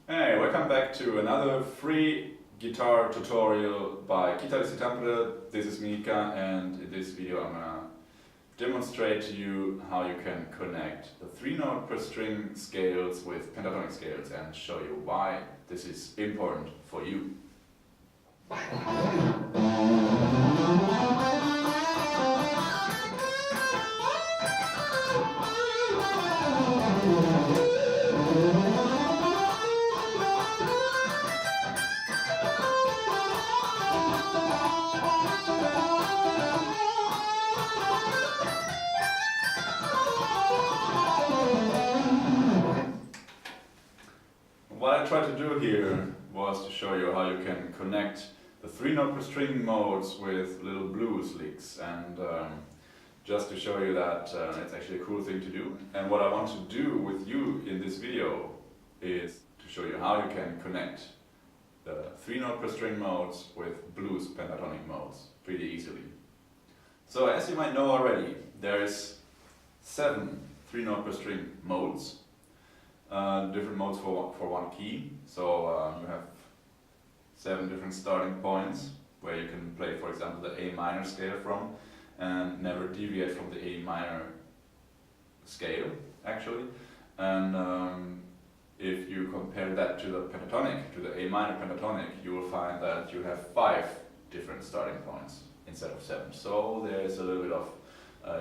Hey, welcome back to another free guitar tutorial by Kitaristi Tampere. This is Mika, and in this video I'm gonna demonstrate to you how you can connect the 3-note per string scales with pentatonic scales and show you why this is important for you. What I tried to do here was to show you how you can connect the 3-note per string modes with little blues licks, and just to show you that it's actually a cool thing to do. And what I want to do with you in this video is to show you how you can connect the 3-note per string modes with blues pentatonic modes pretty easily. So as you might know already, there's 7 3-note per string modes. Different modes for one key, so you have 7 different starting points where you can play, for example, the A minor scale from, and never deviate from the A minor scale actually. And if you compare that to the pentatonic, to the A minor pentatonic, you will find that you have 5 different starting points instead of 7. So there's a little bit of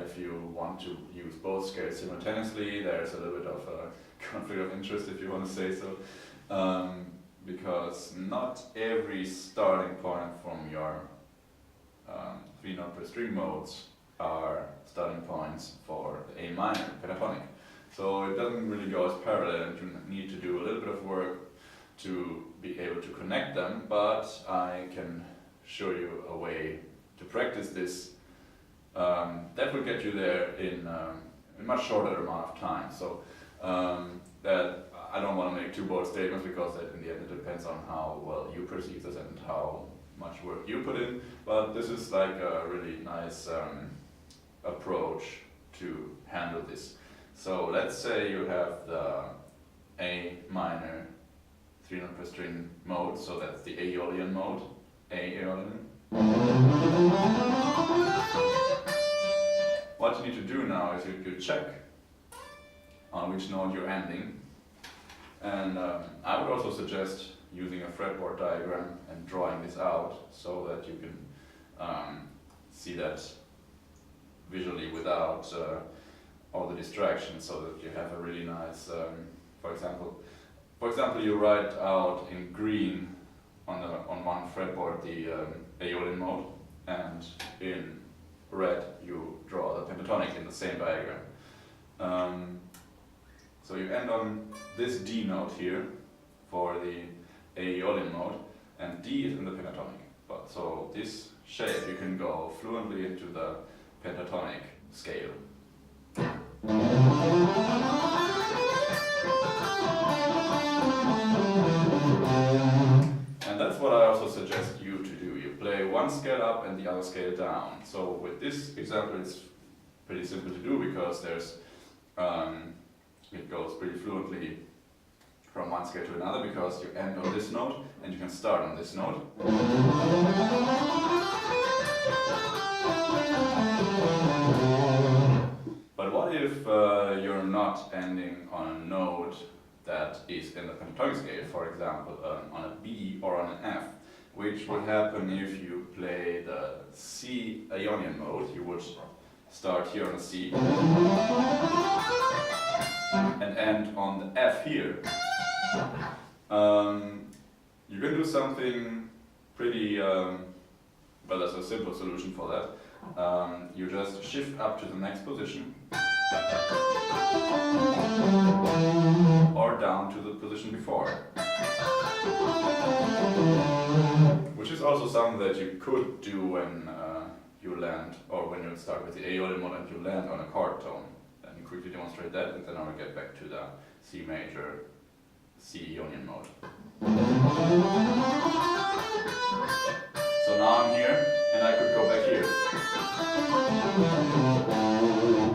if you want to use both scales simultaneously, there's a little bit of a conflict of interest, if you want to say so, because not every starting point from your 3-note per string modes are starting points for the A minor pentatonic. So it doesn't really go as parallel, and you need to do a little bit of work to be able to connect them, but I can show you a way to practice this that will get you there in a much shorter amount of time. So that I don't want to make too bold statements, because that in the end it depends on how well you perceive this and how much work you put in. But this is like a really nice approach to handle this. So let's say you have the A minor 3-note per string mode, so that's the Aeolian mode, Aeolian. What you need to do now is you check on which note you're ending, and I would also suggest using a fretboard diagram and drawing this out so that you can see that visually without all the distractions, so that you have a really nice, for example, you write out in green on one fretboard the Aeolian mode, and in red you draw the pentatonic in the same diagram. So you end on this D note here for the Aeolian mode, and D is in the pentatonic. But so this shape you can go fluently into the pentatonic scale. And that's what I also suggest you to do. You play one scale up and the other scale down. So with this example it's pretty simple to do, because there's it goes pretty fluently from one scale to another, because you end on this note and you can start on this note. But what if you're not ending on a note that is in the pentatonic scale, for example on a B or on an F, which would happen if you play the C Aeolian mode. You would start here on a C and end on the F here. You can do something pretty, well, there's a simple solution for that. You just shift up to the next position, or down to the position before, which is also something that you could do when you land, or when you start with the Aeolian mode and you land on a chord tone. Then you quickly demonstrate that, and then I will get back to the C major, C Aeolian mode. So now I'm here, and I could go back here.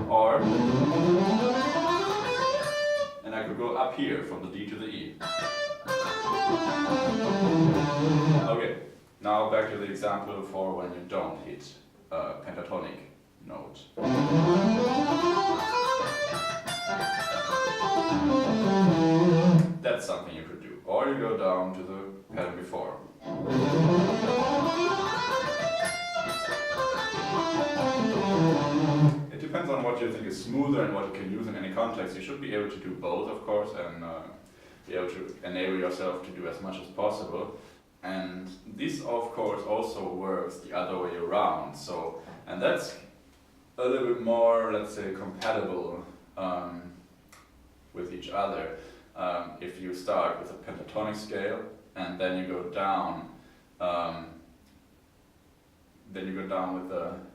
Or, and I could go up here from the D to the E. back to the example for when you don't hit a pentatonic note. That's something you could do. Or you go down to the pattern before. It depends on what you think is smoother and what you can use in any context. You should be able to do both, of course, and be able to enable yourself to do as much as possible. And this, of course, also works the other way around. So, and that's a little bit more, let's say, compatible with each other. If you start with a pentatonic scale and then you go down,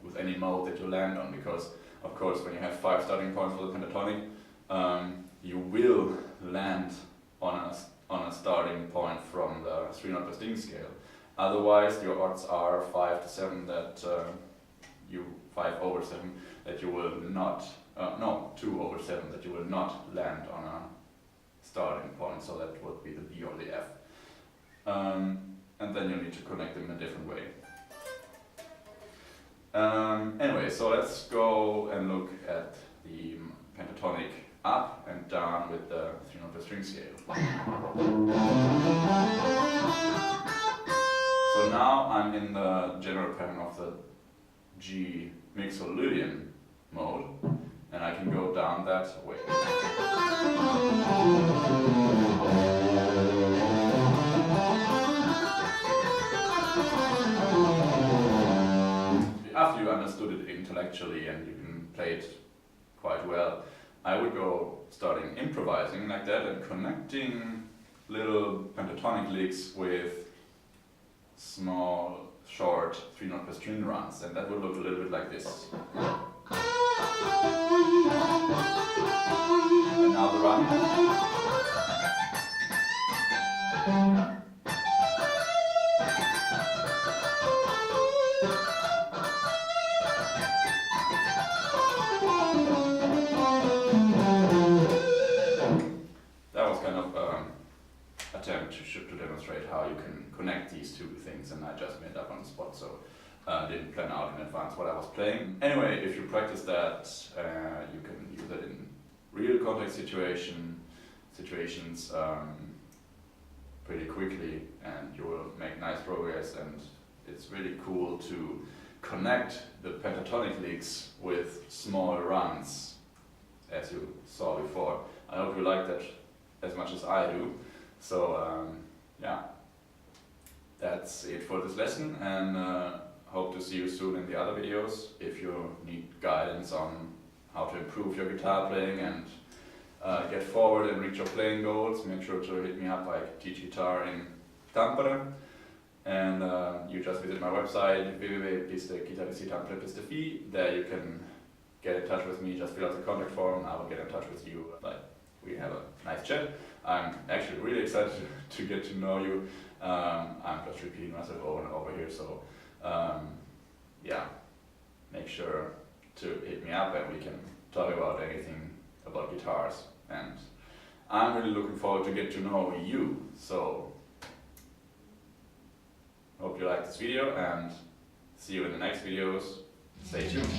with any mode that you land on, because of course when you have 5 starting points for the pentatonic, you will land on a starting point from the 3-note per string scale. Otherwise, your odds are 5 to 7 that 5 over 7 that you will not, 2 over 7 that you will not land on a starting point. So that would be the B or the F. And then you need to connect them in a different way. Anyway, so let's go and look at the pentatonic up and down with the 3-note per string scale. So now I'm in the general pattern of the G mixolydian mode, and I can go down that way. After you understood it intellectually and you can play it quite well, I would go starting improvising like that and connecting little pentatonic licks with small, short 3-note per string runs, and that would look a little bit like this. And now the run. To demonstrate how you can connect these two things, and I just made up on the spot, so didn't plan out in advance what I was playing. Anyway, if you practice that, you can use it in real context situations pretty quickly, and you will make nice progress. And it's really cool to connect the pentatonic licks with small runs, as you saw before. I hope you like that as much as I do. So yeah, that's it for this lesson, and hope to see you soon in the other videos. If you need guidance on how to improve your guitar playing and get forward and reach your playing goals, make sure to hit me up. I teach guitar in Tampere, and you just visit my website www.Kitaristi. There you can get in touch with me. Just fill out the contact form, I will get in touch with you. We have a nice chat. I'm actually really excited to get to know you. I'm just repeating myself over and over here, so yeah, make sure to hit me up and we can talk about anything about guitars. And I'm really looking forward to get to know you. So hope you liked this video and see you in the next videos. Stay tuned.